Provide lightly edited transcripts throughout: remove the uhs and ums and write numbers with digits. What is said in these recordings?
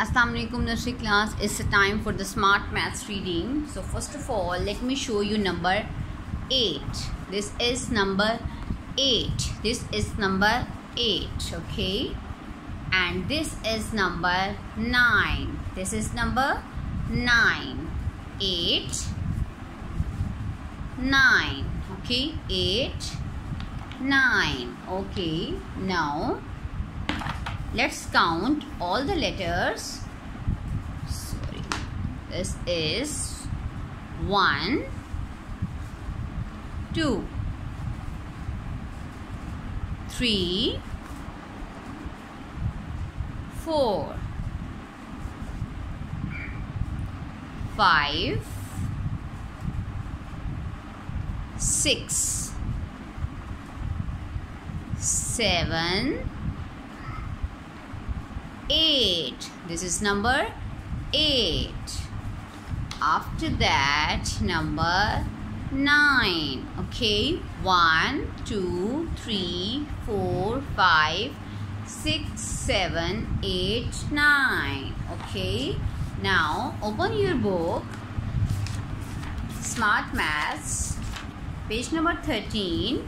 Assalamu alaikum nursery class. It's time for the smart maths reading. So first of all, let me show you number 8. This is number 8. This is number 8. Okay. And this is number 9. This is number 9. 8, 9. Okay. 8, 9. Okay. Now let's count all the letters. Sorry. This is 1, 2, 3, 4, 5, 6, 7, 8. This is number 8. After that, number 9. Okay, 1, 2, 3, 4, 5, 6, 7, 8, 9. Okay, now open your book, Smart Maths, page number 13.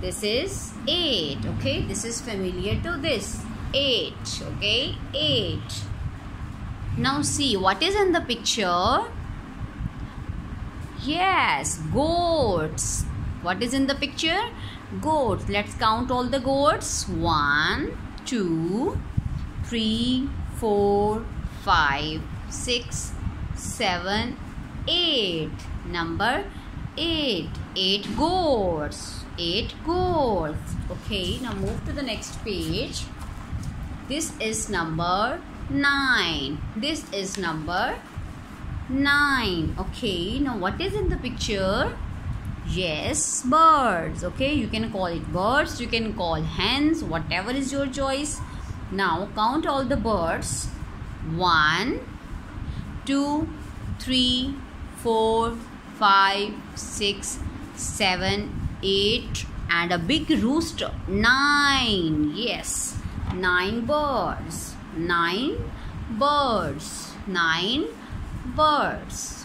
This is 8. Okay, this is familiar to this. 8. Okay, 8. Now see what is in the picture. Yes, goats. What is in the picture? Goats. Let's count all the goats. 1, 2, 3, 4, 5, 6, 7, 8. Number 8. 8 goats. 8 goats. Okay, now move to the next page. This is number 9. This is number 9. Okay, now what is in the picture? Yes, birds. Okay, you can call it birds, you can call hens, whatever is your choice. Now count all the birds. 1, 2, 3, 4, 5, 6, 7, 8 and a big rooster. 9. Yes. 9 birds. 9 birds. 9 birds.